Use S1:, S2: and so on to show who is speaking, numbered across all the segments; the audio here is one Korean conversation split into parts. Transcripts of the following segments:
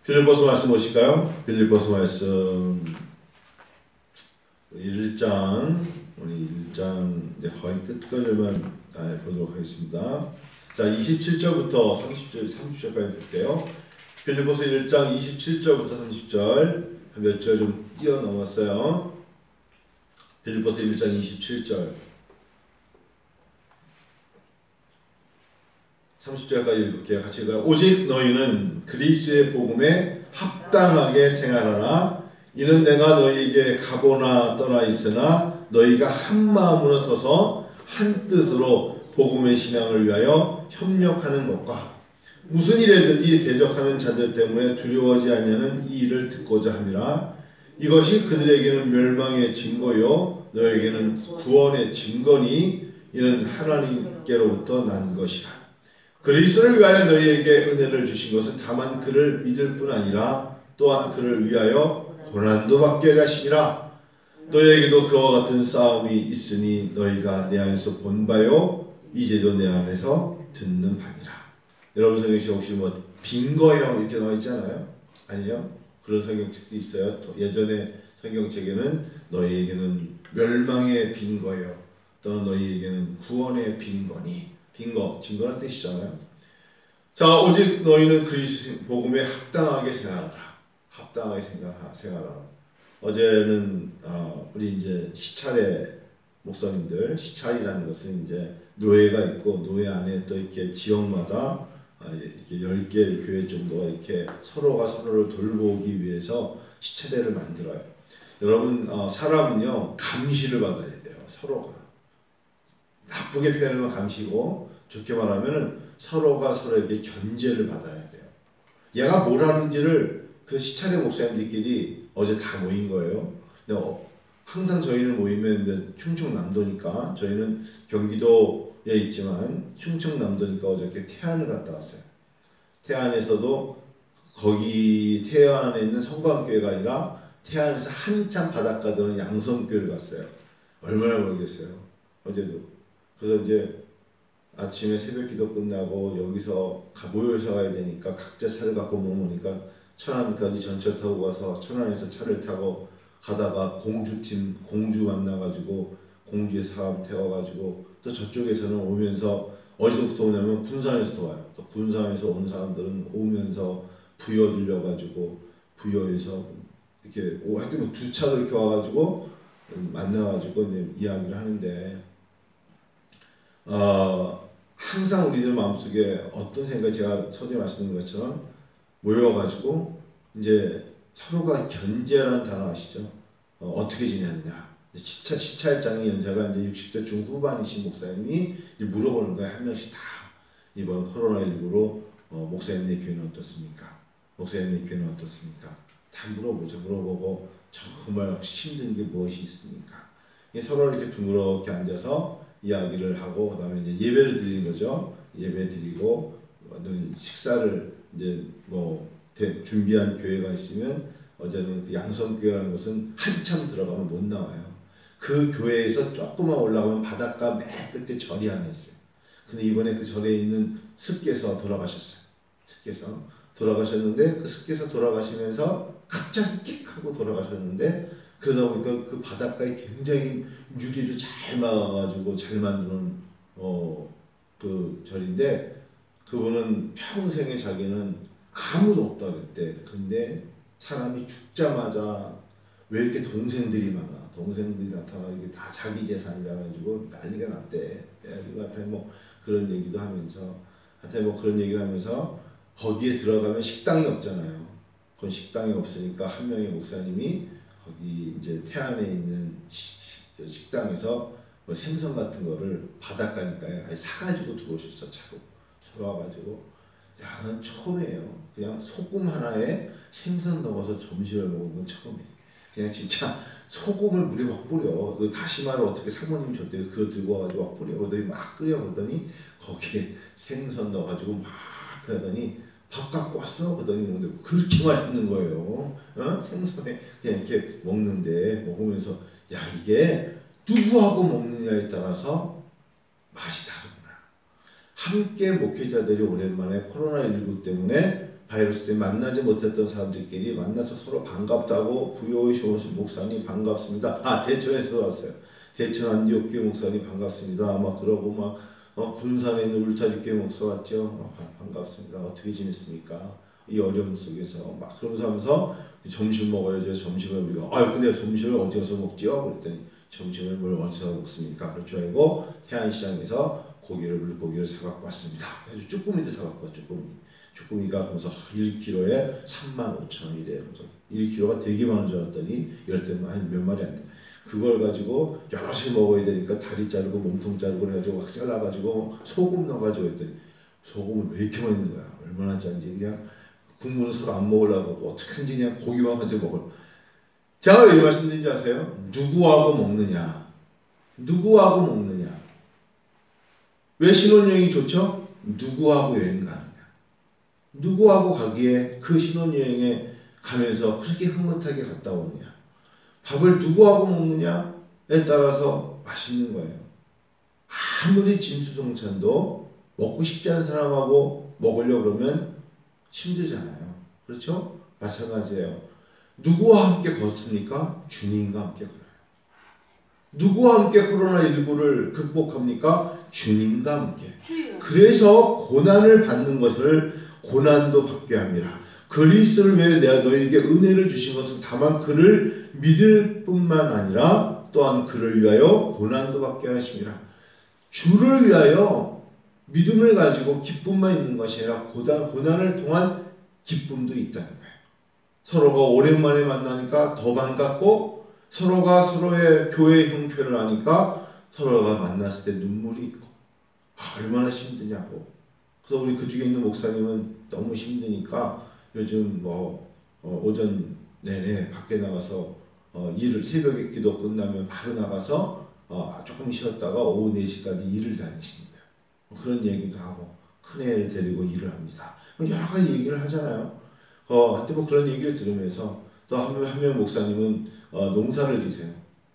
S1: 빌립보서 말씀 보실까요? 빌립보서 말씀 1장, 우리 1장 이제 거의 끝까지만 보도록 하겠습니다. 자, 27절부터 30절까지 볼게요. 빌립보서 1장 27절부터 30절, 몇 절 좀 뛰어넘었어요. 빌립보서 1장 27절 30절까지 읽을게요. 같이 읽어요. 오직 너희는 그리스도의 복음에 합당하게 생활하라. 이는 내가 너희에게 가보나 떠나 있으나 너희가 한 마음으로 서서 한 뜻으로 복음의 신앙을 위하여 협력하는 것과 무슨 일에든지 대적하는 자들 때문에 두려워하지 아니하는 이 일을 듣고자 함이라. 이것이 그들에게는 멸망의 증거요 너에게는 구원의 증거니 이는 하나님께로부터 난 것이라. 그리스도를 위하여 너희에게 은혜를 주신 것은 다만 그를 믿을 뿐 아니라 또한 그를 위하여 고난도 받게 하심이라. 너희에게도 그와 같은 싸움이 있으니 너희가 내 안에서 본 바요 이제도 내 안에서 듣는 바니라. 여러분 성경책에 혹시 뭐 빈거요 이렇게 나와 있잖아요. 아니요. 그런 성경책도 있어요. 또 예전에 성경책에는 너희에게는 멸망의 빈거요 또는 너희에게는 구원의 빈거니. 빈거, 증거란 뜻이잖아요. 자, 오직 너희는 그리스도 복음에 합당하게 생활하라. 합당하게 생활하라. 어제는 우리 이제 시찰의 목사님들, 시찰이라는 것은 이제 노예가 있고 노예 안에 또 이렇게 지역마다 이렇게 10개 교회 정도가 이렇게 서로가 서로를 돌보기 위해서 시찰회를 만들어요. 여러분 사람은요 감시를 받아야 돼요. 서로가. 나쁘게 표현하면 감시고 좋게 말하면 서로가 서로에게 견제를 받아야 돼요. 얘가 뭘 하는지를 그 시찰의 목사님들끼리 어제 다 모인 거예요. 근데 항상 저희는 모이면 이제 충청남도니까 저희는 경기도에 있지만 충청남도니까 어저께 태안을 갔다 왔어요. 태안에서도 거기 태안에 있는 성광교회가 아니라 태안에서 한참 바닷가 드는 양성교회를 갔어요. 얼마나 멀겠어요. 어제도. 그래서 이제 아침에 새벽 기도 끝나고 여기서 모여서 가야 되니까 각자 차를 갖고 모으니까 천안까지 전철 타고 가서 천안에서 차를 타고 가다가 공주 만나가지고 공주에 사람 태워가지고 또 저쪽에서는 오면서 어디서부터 오냐면 군산에서도 와요. 또 군산에서 온 사람들은 오면서 부여 들려가지고 부여에서 이렇게 하여튼 뭐 두 차로 이렇게 와가지고 만나가지고 이제 이야기를 하는데 항상 우리들 마음속에 어떤 생각이 제가 서두에 말씀드린 것처럼 모여가지고 이제 서로가 견제라는 단어 아시죠? 어떻게 지내느냐. 시찰장의 연세가 이제 60대 중후반이신 목사님이 이제 물어보는 거예요. 한 명씩 다. 이번 코로나19로 목사님네 교회는 어떻습니까? 목사님네 교회는 어떻습니까? 다 물어보죠. 물어보고 정말 힘든 게 무엇이 있습니까? 서로 이렇게 둥그렇게 앉아서 이야기를 하고 그다음에 이제 예배를 드리는 거죠. 예배 드리고 어떤 식사를 이제 뭐 준비한 교회가 있으면 어제는 그 양성교회라는 것은 한참 들어가면 못 나와요. 그 교회에서 조금만 올라가면 바닷가 맨 끝에 절이 하나 있어요. 근데 이번에 그 절에 있는 스께서 돌아가셨어요. 스께서 돌아가셨는데 그 스께서 돌아가시면서 갑자기 킥 하고 돌아가셨는데 그러다 보니까 그 바닷가에 굉장히 유리를 잘 막아가지고 잘 만드는 그 절인데 그분은 평생에 자기는 아무도 없다 그랬대. 근데 사람이 죽자마자 왜 이렇게 동생들이 많아? 동생들이 나타나고 이게 다 자기 재산이라 가지고 난리가 났대. 하여튼 뭐 그런 얘기도 하면서 하여튼 뭐 그런 얘기를 하면서 거기에 들어가면 식당이 없잖아요. 그건 식당이 없으니까 한 명의 목사님이 거기 이제 태안에 있는 식당에서 뭐 생선 같은 거를 바닷가니까요. 아예 사가지고 들어오셨어. 차로 와가지고 야, 난 처음이에요. 그냥 소금 하나에 생선 넣어서 점심을 먹은 건 처음이에요. 그냥 진짜 소금을 물에 막 뿌려. 그 다시마를 어떻게 사모님 줬대요. 그거 들고 와가지고 막 뿌려. 그러더니 막 끓여보더니 거기에 생선 넣어가지고 막 그러더니 밥 갖고 왔어? 그러더니 근데 그렇게 맛있는 거예요. 생선에 그냥 이렇게 먹는데 먹으면서 야 이게 누구하고 먹느냐에 따라서 맛이 다르구나. 함께 목회자들이 오랜만에 코로나19 때문에 바이러스 때문에 만나지 못했던 사람들끼리 만나서 서로 반갑다고 부요히 오신 목사님 반갑습니다. 대천에서 왔어요. 대천 안디옥교회 목사님 반갑습니다. 막 그러고 막 군산에 있는 울타리교회 목사 왔죠. 반갑습니다. 어떻게 지냈습니까? 이 어려움 속에서 막 그러면서 하면서 점심 먹어야죠. 점심을 우리가 근데 점심을 어디 가서 먹지요? 그랬더니 점심을 뭘 어디서 먹습니까? 그럴 줄 알고 태안시장에서 물고기를 사갖고 왔습니다. 그래서 쭈꾸미도 사갖고 왔죠. 쭈꾸미가 그래서 1kg에 35,000원이래요. 그래서 1kg가 되게 많은 줄 알았더니 이럴 때는 한 몇 마리 안 돼. 그걸 가지고 여럿이 먹어야 되니까 다리 자르고 몸통 자르고 해가지고 확 잘라가지고 소금 넣어가지고 했더니 소금을 왜 이렇게 많이 넣는 거야? 얼마나 짠지 그냥 국물은 서로 안 먹으려고 어떻게든지 그냥 고기만 가지고 먹을. 제가 왜 말씀드린지 아세요? 누구하고 먹느냐? 누구하고 먹느냐? 왜 신혼여행이 좋죠? 누구하고 여행 가느냐? 누구하고 가기에 그 신혼여행에 가면서 그렇게 흐뭇하게 갔다 오느냐? 밥을 누구하고 먹느냐에 따라서 맛있는 거예요. 아무리 진수성찬도 먹고 싶지 않은 사람하고 먹으려고 그러면 힘들잖아요. 그렇죠? 마찬가지예요. 누구와 함께 걷습니까? 주님과 함께 걸어요. 누구와 함께 코로나19를 극복합니까? 주님과 함께. 그래서 고난을 받는 것을 고난도 받게 합니다. 그리스도를 위해 내가 너희에게 은혜를 주신 것은 다만 그를 믿을 뿐만 아니라 또한 그를 위하여 고난도 받게 하십니다. 주를 위하여 믿음을 가지고 기쁨만 있는 것이 아니라 고난을 통한 기쁨도 있다는 거예요. 서로가 오랜만에 만나니까 더 반갑고 서로가 서로의 교회 형편을 아니까 서로가 만났을 때 눈물이 있고 얼마나 힘드냐고. 그래서 우리 그중에 있는 목사님은 너무 힘드니까 요즘 오전 내내 밖에 나가서 일을 새벽에 기도 끝나면 바로 나가서 조금 쉬었다가 오후 4시까지 일을 다니신대요. 그런 얘기도 하고 큰애를 데리고 일을 합니다. 여러 가지 얘기를 하잖아요. 하여튼 그런 얘기를 들으면서 또 한 명 목사님은 농사를 지세요.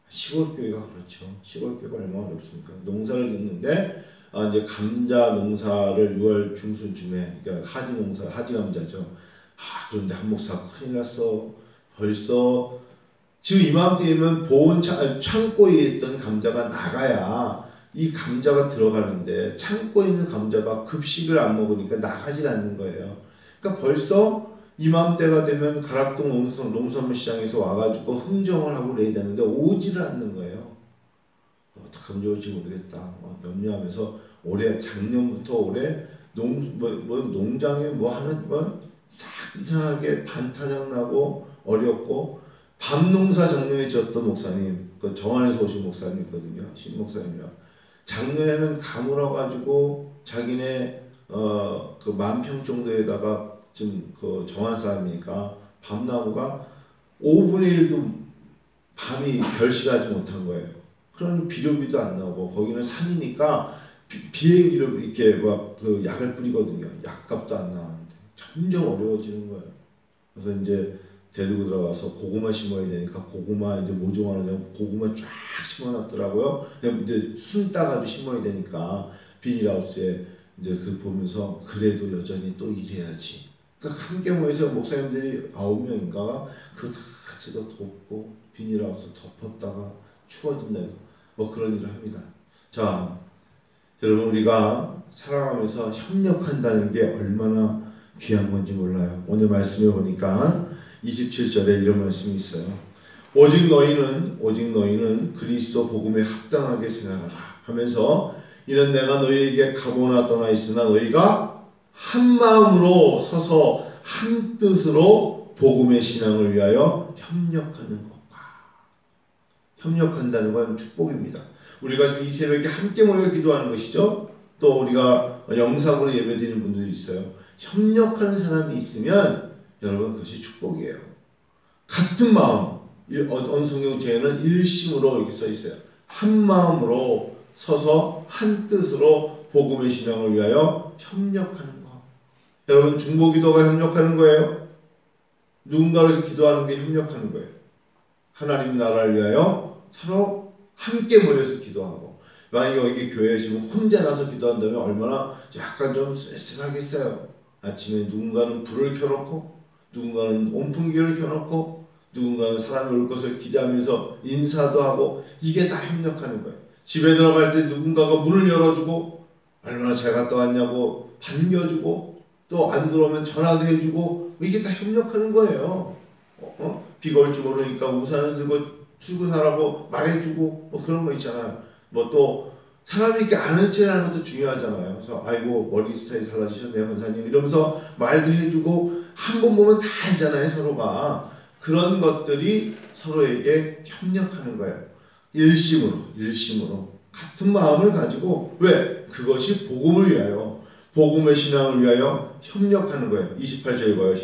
S1: 시골교회가 그렇죠. 시골교회가 얼마나 어렵습니까? 농사를 짓는데 이제 감자 농사를 6월 중순쯤에 그러니까 하지 감자죠. 그런데 한 목사가 큰일 났어. 벌써 지금 이맘때면 보온 창고에 있던 감자가 나가야 이 감자가 들어가는데 창고에 있는 감자가 급식을 안 먹으니까 나가질 않는 거예요. 그러니까 벌써 이맘때가 되면 가락동 농산물 시장에서 와가지고 흥정을 하고 그래야 되는데 오지를 않는 거예요. 어떡하면 좋을지 모르겠다. 염려하면서 작년부터 올해 농장에 싹 이상하게 반타작 나고 어렵고 밤농사 작년에 지었던 목사님, 그 정안에서 오신 목사님 있거든요. 신 목사님이랑 작년에는 가물어가지고 자기네 그 10,000평 정도에다가 지금 그 정한 사람이니까 밤나무가 5분의 1도 밤이 결실하지 못한 거예요. 그럼 비료비도 안 나오고 거기는 산이니까 비행기를 이렇게 그 약을 뿌리거든요. 약값도 안 나오는데 점점 어려워지는 거예요. 그래서 이제 데리고 들어가서 고구마 심어야 되니까 고구마 이제 모종하느냐고 고구마 쫙 심어놨더라고요. 이제 순 따가지고 심어야 되니까 비닐하우스에 이제 그 보면서 그래도 여전히 또 일해야지. 그러니까 함께 모여서 목사님들이 9명인가 그거 다 같이 더 돕고 비닐하우스 덮었다가 추워진다 그런 일을 합니다. 자, 여러분 우리가 살아가면서 협력한다는 게 얼마나 귀한 건지 몰라요. 오늘 말씀해 보니까 27절에 이런 말씀이 있어요. 오직 너희는 그리스도 복음에 합당하게 생각하라 하면서 이는 내가 너희에게 가보나 떠나 있으나 너희가 한 마음으로 서서 한 뜻으로 복음의 신앙을 위하여 협력하는 것과 협력한다는 건 축복입니다. 우리가 지금 이 새벽에 함께 모여 기도하는 것이죠. 또 우리가 영상으로 예배드리는 분들이 있어요. 협력하는 사람이 있으면 여러분 그것이 축복이에요. 같은 마음, 어느 성경책에는 일심으로 이렇게 써 있어요. 한 마음으로 서서 한 뜻으로 복음의 신앙을 위하여 협력하는 것. 여러분 중보기도가 협력하는 거예요. 누군가를 위해서 기도하는 게 협력하는 거예요. 하나님 나라를 위하여 서로 함께 모여서 기도하고 만약에 여기 교회에 지금 혼자 나서 기도한다면 얼마나 약간 좀 쓸쓸하겠어요. 아침에 누군가는 불을 켜놓고 누군가는 온풍기를 켜놓고 누군가는 사람이 올 것을 기대하면서 인사도 하고 이게 다 협력하는 거예요. 집에 들어갈 때 누군가가 문을 열어주고 얼마나 잘 갔다 왔냐고 반겨주고 또 안 들어오면 전화도 해주고 이게 다 협력하는 거예요. 비가 올지 모르니까 우산을 들고 출근하라고 말해주고 뭐 그런 거 있잖아요. 뭐 또 사람이 이렇게 아는 체 하는 것도 중요하잖아요. 그래서 아이고 머리 스타일이 달라지셨네요 권사님 이러면서 말도 해주고 한 번 보면 다 알잖아요 서로가. 그런 것들이 서로에게 협력하는 거예요. 일심으로 같은 마음을 가지고 왜? 그것이 복음을 위하여 복음의 신앙을 위하여 협력하는 거예요. 28절 봐요.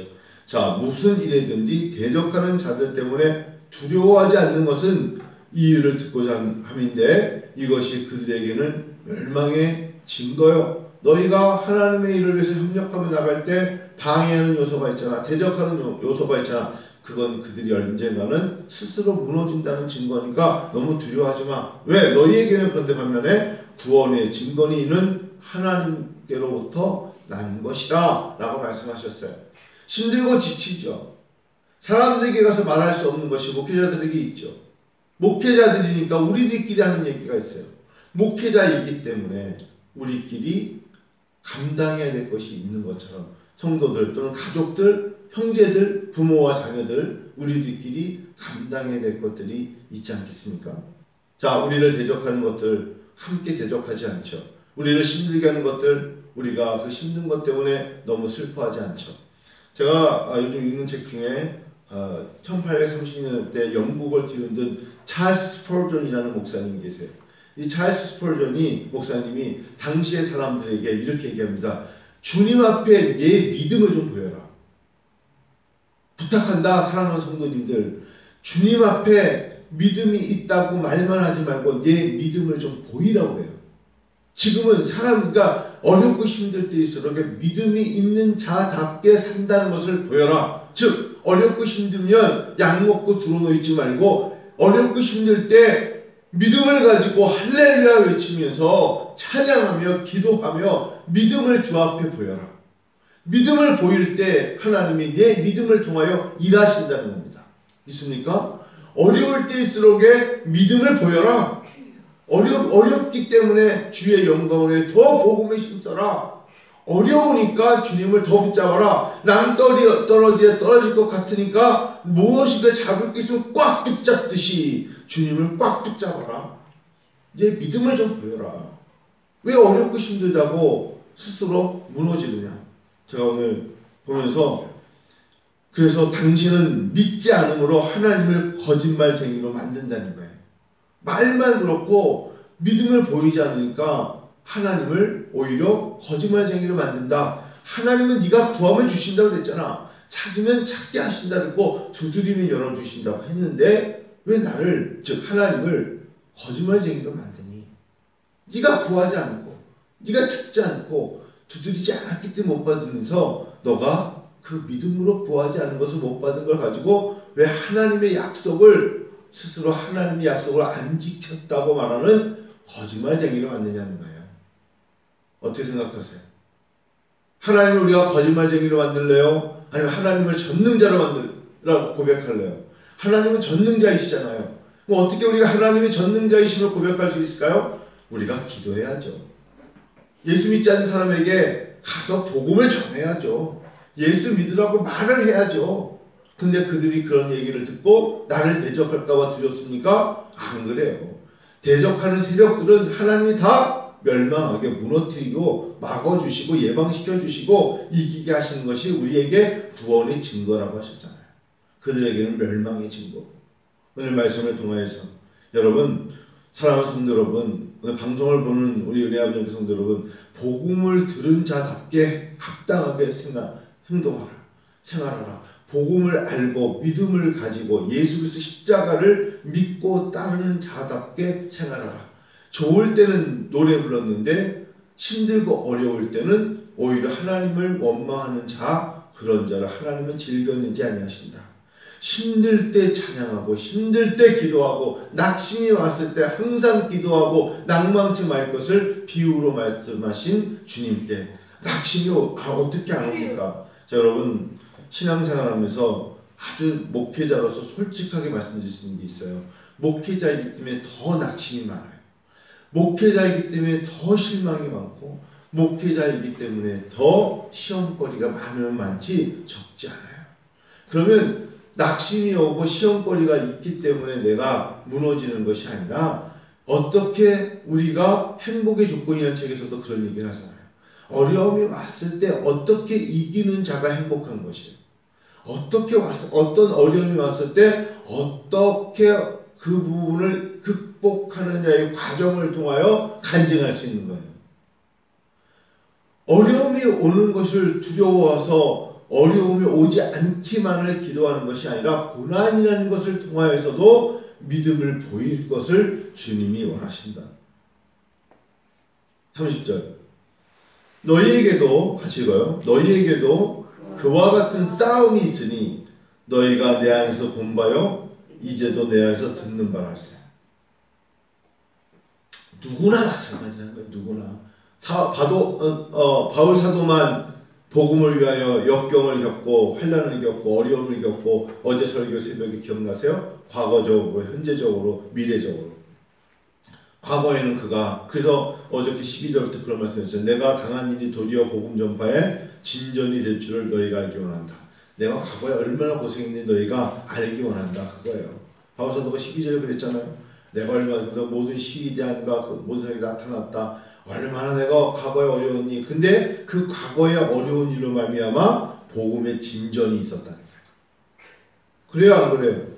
S1: 자, 무슨 일이든지 대적하는 자들 때문에 두려워하지 않는 것은 이 일을 듣고자 함인데 이것이 그들에게는 멸망의 증거요. 너희가 하나님의 일을 위해서 협력하며 나갈 때 방해하는 요소가 있잖아. 대적하는 요소가 있잖아. 그건 그들이 언젠가는 스스로 무너진다는 증거니까 너무 두려워하지 마. 왜? 너희에게는 그런데 반면에 구원의 증거는 이는 하나님께로부터 난 것이라 라고 말씀하셨어요. 힘들고 지치죠. 사람들에게 가서 말할 수 없는 것이 목회자들에게 있죠. 목회자들이니까 우리들끼리 하는 얘기가 있어요. 목회자이기 때문에 우리끼리 감당해야 될 것이 있는 것처럼 성도들 또는 가족들, 형제들, 부모와 자녀들 우리들끼리 감당해야 될 것들이 있지 않겠습니까? 자, 우리를 대적하는 것들 함께 대적하지 않죠. 우리를 힘들게 하는 것들 우리가 그 힘든 것 때문에 너무 슬퍼하지 않죠. 제가 요즘 읽는 책 중에 1830년대 영국을 뒤흔든 찰스 스펄전이라는 목사님이 계세요. 이 찰스 스펄전이 목사님이 당시의 사람들에게 이렇게 얘기합니다. 주님 앞에 내 믿음을 좀 보여라. 부탁한다 사랑하는 성도님들. 주님 앞에 믿음이 있다고 말만 하지 말고 내 믿음을 좀 보이라고 해요. 지금은 사람과 어렵고 힘들 때일수록 믿음이 있는 자답게 산다는 것을 보여라. 즉 어렵고 힘들면 약 먹고 드러누이지 말고 어렵고 힘들 때 믿음을 가지고 할렐루야 외치면서 찬양하며 기도하며 믿음을 주 앞에 보여라. 믿음을 보일 때 하나님이 내 믿음을 통하여 일하신다는 겁니다. 있습니까? 어려울 때일수록에 믿음을 보여라. 어렵기 때문에 주의 영광을 위해 더 복음에 힘써라. 어려우니까 주님을 더 붙잡아라. 나는 떨어질 것 같으니까 무엇이든 잡을 게 있으면 꽉 붙잡듯이 주님을 꽉 붙잡아라. 내 믿음을 좀 보여라. 왜 어렵고 힘들다고 스스로 무너지느냐. 제가 오늘 보면서 그래서 당신은 믿지 않음으로 하나님을 거짓말쟁이로 만든다는 거예요. 말만 그렇고 믿음을 보이지 않으니까 하나님을 오히려 거짓말쟁이로 만든다. 하나님은 네가 구하면 주신다고 그랬잖아. 찾으면 찾게 하신다 그랬고 두드리면 열어주신다고 했는데 왜 나를 즉 하나님을 거짓말쟁이로 만드니? 네가 구하지 않고 네가 찾지 않고 두드리지 않았기 때문에 못 받으면서 너가 그 믿음으로 구하지 않은 것을 못 받은 걸 가지고 왜 하나님의 약속을 스스로 하나님의 약속을 안 지켰다고 말하는 거짓말쟁이를 만드냐는 거예요. 어떻게 생각하세요? 하나님을 우리가 거짓말쟁이로 만들래요? 아니면 하나님을 전능자로 만들라고 고백할래요? 하나님은 전능자이시잖아요. 뭐 어떻게 우리가 하나님의 전능자이심을 고백할 수 있을까요? 우리가 기도해야죠. 예수 믿지 않는 사람에게 가서 복음을 전해야죠. 예수 믿으라고 말을 해야죠. 근데 그들이 그런 얘기를 듣고 나를 대적할까봐 두렵습니까? 안 그래요. 대적하는 세력들은 하나님이 다 멸망하게 무너뜨리고 막아주시고 예방시켜주시고 이기게 하시는 것이 우리에게 구원의 증거라고 하셨잖아요. 그들에게는 멸망의 증거고. 오늘 말씀을 통하여서 여러분, 사랑하는 성도 여러분, 오늘 방송을 보는 우리 은혜아버지 성도 여러분, 복음을 들은 자답게 합당하게 행동하라. 생활하라. 복음을 알고 믿음을 가지고 예수 그리스도 십자가를 믿고 따르는 자답게 생활하라. 좋을 때는 노래 불렀는데 힘들고 어려울 때는 오히려 하나님을 원망하는 자, 그런 자를 하나님은 즐겨내지 아니하신다. 힘들 때 찬양하고 힘들 때 기도하고 낙심이 왔을 때 항상 기도하고 낭망치 말 것을 비유로 말씀하신 주님께 낙심이 어떻게 안 옵니까? 자, 여러분 신앙생활하면서 아주 목회자로서 솔직하게 말씀드릴 수 있는 게 있어요. 목회자이기 때문에 더 낙심이 많아요. 목회자이기 때문에 더 실망이 많고 목회자이기 때문에 더 시험거리가 많으면 많지 적지 않아요. 그러면 낙심이 오고 시험거리가 있기 때문에 내가 무너지는 것이 아니라 어떻게 우리가 행복의 조건이라는 책에서도 그런 얘기를 하잖아요. 어려움이 왔을 때 어떻게 이기는 자가 행복한 것이에요. 어떤 어려움이 왔을 때 어떻게 그 부분을 극복하느냐의 과정을 통하여 간증할 수 있는 거예요. 어려움이 오는 것을 두려워서 어려움이 오지 않기만을 기도하는 것이 아니라 고난이라는 것을 통하여서도 믿음을 보일 것을 주님이 원하신다. 30절 너희에게도 같이 읽어요. 너희에게도 그와 같은 싸움이 있으니 너희가 내 안에서 본 바요 이제도 내 안에서 듣는 바랄세. 누구나 마찬가지라는 거예요. 누구나 바울 사도만 복음을 위하여 역경을 겪고 환난을 겪고 어려움을 겪고 어제 설교 새벽에 기억나세요? 과거적으로 현재적으로 미래적으로 과거에는 그가 그래서 어저께 12절부터 그런 말씀했어요. 내가 당한 일이 도리어 복음 전파에 진전이 될 줄을 너희가 알기 원한다. 내가 과거에 얼마나 고생했는지 너희가 알기 원한다. 그거예요. 바울 사도가 12절에 그랬잖아요. 내가 얼마나 모든 시위대안과 그 모든 사람이 나타났다. 얼마나 내가 과거에 어려웠니. 근데 그 과거의 어려운 일로 말미암아 복음의 진전이 있었다는 거예요. 그래요 안 그래요?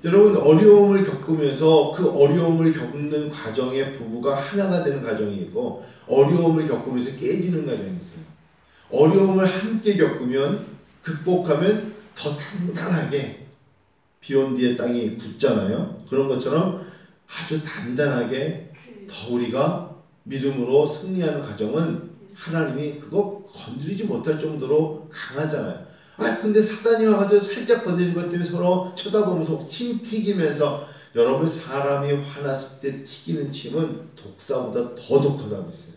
S1: 여러분 어려움을 겪으면서 그 어려움을 겪는 과정에 부부가 하나가 되는 과정이 있고 어려움을 겪으면서 깨지는 과정이 있어요. 어려움을 함께 겪으면 극복하면 더 단단하게 비온 뒤에 땅이 굳잖아요. 그런 것처럼 아주 단단하게 더 우리가 믿음으로 승리하는 과정은 하나님이 그거 건드리지 못할 정도로 강하잖아요. 근데 사단이 와가지고 살짝 건드린 것 때문에 서로 쳐다보면서 침 튀기면서 여러분 사람이 화났을 때 튀기는 침은 독사보다 더 독하다고 했어요.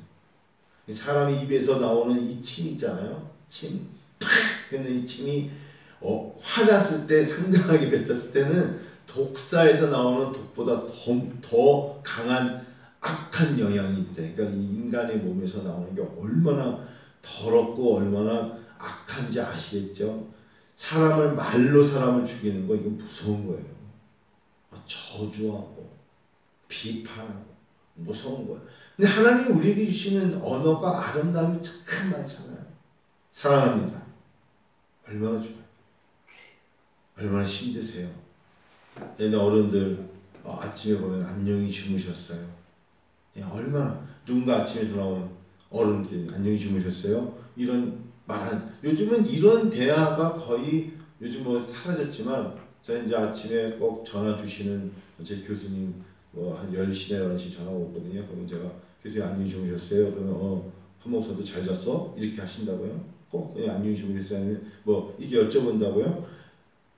S1: 사람이 입에서 나오는 이 침 있잖아요. 침 팍! 근데 이 침이 화났을 때 상당하게 뱉었을 때는 독사에서 나오는 독보다 더 강한 악한 영향이 있대. 그러니까 이 인간의 몸에서 나오는 게 얼마나 더럽고 얼마나 악한지 아시겠죠? 사람을 말로 사람을 죽이는 거 이건 무서운 거예요. 저주하고 비판하고 무서운 거예요. 근데 하나님이 우리에게 주시는 언어가 아름다움이 참 많잖아요. 사랑합니다. 얼마나 좋아요. 얼마나 힘드세요. 옛날 어른들 아침에 보면 안녕히 주무셨어요. 얼마나 누군가 아침에 전화 오면 어른들 안녕히 주무셨어요? 이런 말한 요즘은 이런 대화가 거의 요즘 뭐 사라졌지만 저 이제 아침에 꼭 전화 주시는 제 교수님 한 10시나 11시 전화 오거든요. 그러면 제가 교수님 안녕히 주무셨어요? 그러면 한 목사도 잘 잤어? 이렇게 하신다고요? 꼭 안녕히 주무셨어요? 아니면 뭐 이게 여쭤본다고요?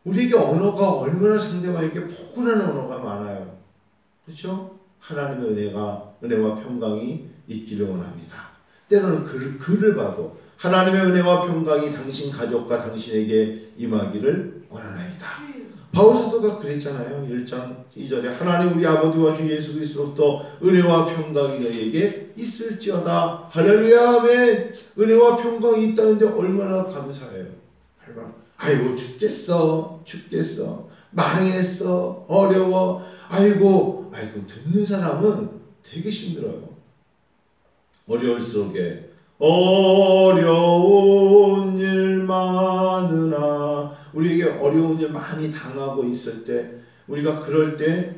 S1: 우리에게 언어가 얼마나 상대방에게 포근한 언어가 많아요. 그렇죠? 하나님의 은혜와 평강이 있기를 원합니다. 때로는 글을 봐도 하나님의 은혜와 평강이 당신 가족과 당신에게 임하기를 원하나이다. 바울 사도가 그랬잖아요. 1장 2절에 하나님 우리 아버지와 주 예수 그리스도로부터 은혜와 평강이 너희에게 있을지어다. 할렐루야 아멘. 은혜와 평강이 있다는데 얼마나 감사해요. 아이고 죽겠어 망했어 어려워 아이고 듣는 사람은 되게 힘들어요. 어려울수록에 어려운 일 많으나 우리에게 어려운 일 많이 당하고 있을 때 우리가 그럴 때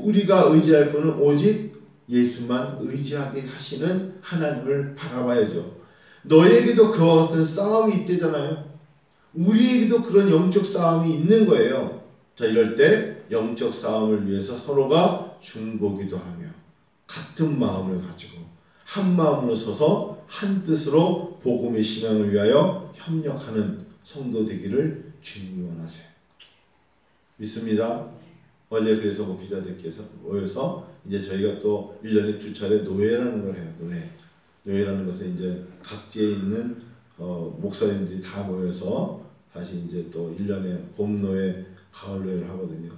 S1: 우리가 의지할 분은 오직 예수만 의지하게 하시는 하나님을 바라봐야죠. 너에게도 그와 같은 싸움이 있대잖아요. 우리에게도 그런 영적 싸움이 있는 거예요. 자, 이럴 때 영적 싸움을 위해서 서로가 중보기도 하며 같은 마음을 가지고 한 마음으로 서서 한 뜻으로 복음의 신앙을 위하여 협력하는 성도 되기를 주님이 원하세요. 믿습니다. 어제 그래서 목회자들께서 모여서 이제 저희가 또 1년에 2차례 노회라는 걸 해요. 노예라는 것은 이제 각지에 있는 목사님들이 다 모여서 다시 이제 또 1년에 봄 노예, 가을 노예를 하거든요.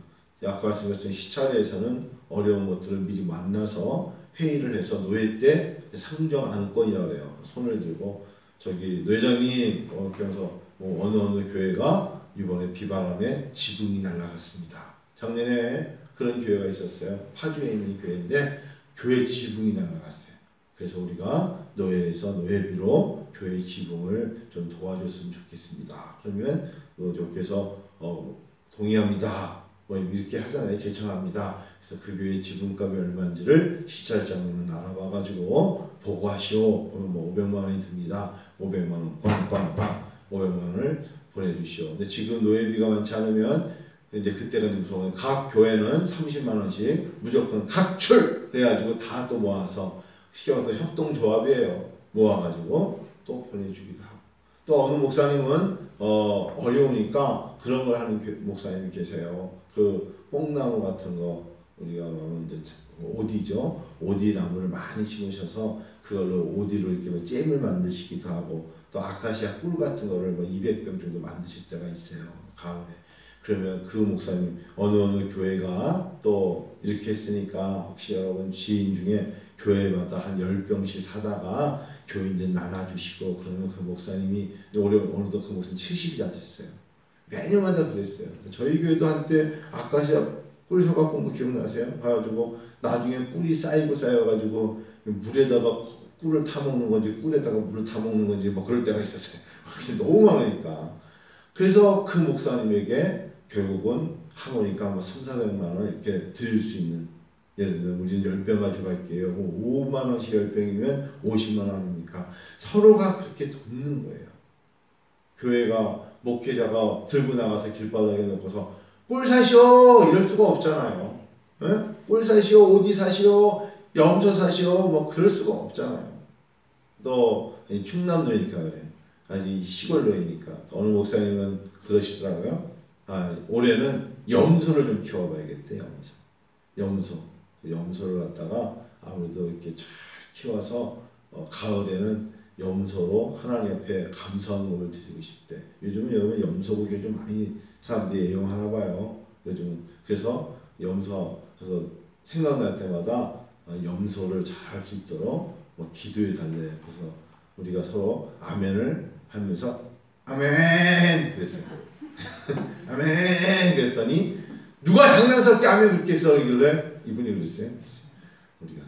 S1: 아까 말씀드렸던 시찰에서는 어려운 것들을 미리 만나서 회의를 해서 노예 때 상정 안건이라고 해요. 손을 들고 저기 노회장님 그러면서 뭐 어느 교회가 이번에 비바람에 지붕이 날아갔습니다. 작년에 그런 교회가 있었어요. 파주에 있는 교회인데 교회 지붕이 날아갔어요. 그래서 우리가 노예에서 노예비로 교회 지붕을 좀 도와줬으면 좋겠습니다. 그러면 옆에서 동의합니다. 뭐 이렇게 하잖아요. 제청합니다. 그래서 그 교회 지분값이 얼마인지를 시찰장님은 알아봐가지고 보고하시오. 그러면 뭐 500만 원이 듭니다. 500만 원, 꽝꽝꽝 500만 원을 보내주시오. 근데 지금 노예비가 많지 않으면 이제 그때가 무서워요. 각 교회는 30만 원씩 무조건 각출 해가지고 다 또 모아서 시켜서 협동조합이에요. 모아가지고 또 보내주기도 하고. 또 어느 목사님은 어려우니까 그런 걸 하는 목사님이 계세요. 그 뽕나무 같은 거 우리가 이제 오디죠. 오디 나무를 많이 심으셔서 그걸로 오디로 이렇게 뭐 잼을 만드시기도 하고 또 아카시아 꿀 같은 거를 뭐 200병 정도 만드실 때가 있어요. 가을에. 그러면 그 목사님 어느 교회가 또 이렇게 했으니까 혹시 여러분 지인 중에 교회마다 한 10병씩 사다가 교인들 나눠주시고 그러면 그 목사님이 오늘도 그 목사님 70이나 됐어요. 매년마다 그랬어요. 저희 교회도 한때 아카시아 꿀 사갖고 뭐 기억나세요? 가가지고 나중에 꿀이 쌓여가지고 물에다가 꿀을 타먹는 건지 꿀에다가 물을 타먹는 건지 뭐 그럴 때가 있었어요. 너무 많으니까. 그래서 그 목사님에게 결국은 하모니까 뭐 300~400만 원 이렇게 드릴 수 있는, 예를 들면 우리는 10병 가지고 갈게요. 5만 원씩 10병이면 50만 원 아닙니까? 서로가 그렇게 돕는 거예요. 교회가 목회자가 들고 나가서 길바닥에 놓고서 꿀 사시오 이럴 수가 없잖아요. 에? 꿀 사시오, 오디 사시오, 염소 사시오 뭐 그럴 수가 없잖아요. 또 충남도니까 그래. 아직 시골도니까 어느 목사님은 그러시더라고요. 올해는 염소를 좀 키워봐야겠대. 염소를 갖다가 아무래도 이렇게 잘 키워서 가을에는 염소로 하나님 앞에 감사원금을 드리고 싶대. 요즘은 여러분 염소고기 좀 많이 사람들이 애용하나 봐요. 요즘은. 그래서 염소 그래서 생각날 때마다 염소를 잘 할 수 있도록 뭐 기도해 달래. 그래서 우리가 서로 아멘을 하면서 아멘 그랬어요. 아멘 그랬더니 누가 장난스럽게 아멘 그렇게 써이길래 이분이 그랬어요. 우리가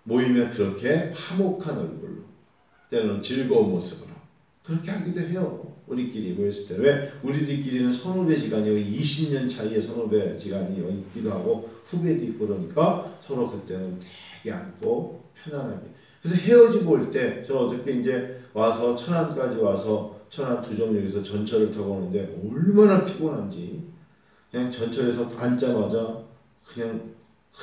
S1: 모이면 그렇게 화목한 얼굴로 때로는 즐거운 모습으로 그렇게 하기도 해요. 우리끼리 모였을 때. 왜? 우리들끼리는 선후배지간이 20년 차이의 선후배지간이 있기도 하고 후배도 있고 그러니까 서로 그때는 되게 안고 편안하게. 그래서 헤어지고 올 때 저는 어저께 이제 와서 천안까지 와서 천안 두정역에서 전철을 타고 오는데 얼마나 피곤한지 그냥 전철에서 앉자마자 그냥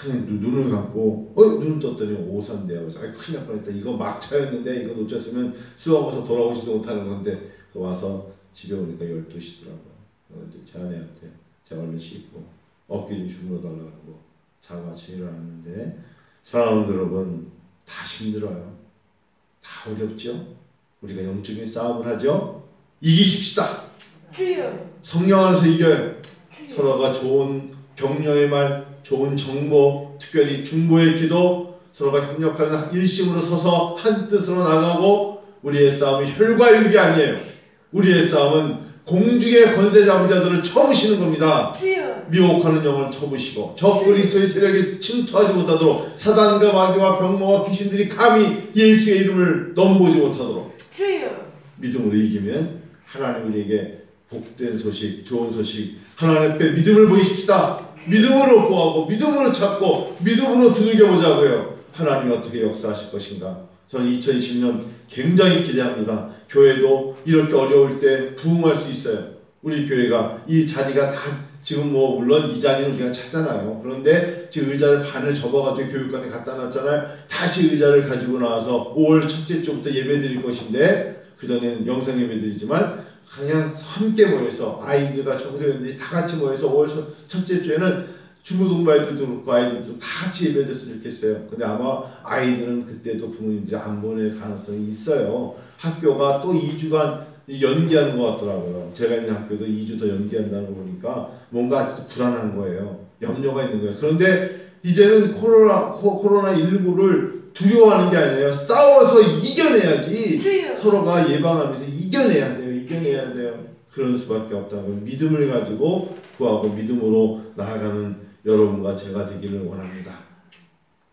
S1: 눈을 감고 눈을 떴더니 오산대요. 그래서 큰일 날 뻔했다. 이거 막차였는데 이거 놓쳤으면 수업 와서 돌아오지도 못하는 건데 와서 집에 오니까 12시더라고요. 제 아내한테 제가 얼른 씻고 어깨 좀 주물러 달라고 자고 아침에 일어났는데 사랑하는 여러분 다 힘들어요. 다 어렵죠. 우리가 영적인 싸움을 하죠. 이기십시다.
S2: 주여.
S1: 성령 안에서 이겨요. 주여. 서로가 좋은 격려의 말, 좋은 정보, 특별히 중보의 기도, 서로가 협력하는 일심으로 서서 한 뜻으로 나가고 우리의 싸움이 혈과육이 아니에요. 우리의 싸움은 공중의 권세 잡은 자들을 쳐부시는 겁니다.
S2: 주여.
S1: 미혹하는 영을 쳐부시고 저 그리스도의 세력이 침투하지 못하도록 사단과 마귀와 병魔와 귀신들이 감히 예수의 이름을 넘보지 못하도록
S2: 주여.
S1: 믿음으로 이기면 하나님 우리에게 복된 소식, 좋은 소식 하나님 앞에 믿음을 보이십시다. 믿음으로 구하고 믿음으로 찾고 믿음으로 두들겨보자고요. 하나님이 어떻게 역사하실 것인가. 저는 2020년 굉장히 기대합니다. 교회도 이렇게 어려울 때 부흥할 수 있어요. 우리 교회가 이 자리가 다 지금 뭐 물론 이 자리는 우리가 차잖아요. 그런데 지금 의자를 반을 접어가지고 교육관에 갖다 놨잖아요. 다시 의자를 가지고 나와서 5월 첫째 주부터 예배 드릴 것인데 그전에는 영상 예배 드리지만 그냥 함께 모여서 아이들과 청소년들이 다 같이 모여서 5월 첫째 주에는 중고등부 아이들도 그렇고 아이들도 다 같이 예배됐으면 좋겠어요. 근데 아마 아이들은 그때도 부모님들이 안 보낼 가능성이 있어요. 학교가 또 2주간 연기하는 것 같더라고요. 제가 있는 학교도 2주 더 연기한다는 거 보니까 뭔가 또 불안한 거예요. 염려가 있는 거예요. 그런데 이제는 코로나19를 두려워하는 게 아니에요. 싸워서 이겨내야지. 서로가 예방하면서 이겨내야 돼요. 이겨내야 돼요. 그럴 수밖에 없다고 믿음을 가지고 구하고 믿음으로 나아가는 여러분과 제가 되기를 원합니다.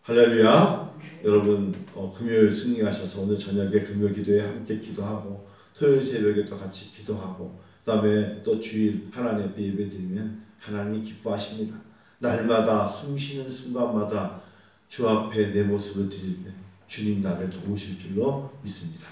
S1: 할렐루야. 여러분 금요일 승리하셔서 오늘 저녁에 금요 기도에 함께 기도하고 토요일 새벽에 또 같이 기도하고 그 다음에 또 주일 하나님 앞에 예배드리면 하나님이 기뻐하십니다. 날마다 숨쉬는 순간마다 주 앞에 내 모습을 드리면 주님 나를 도우실 줄로 믿습니다.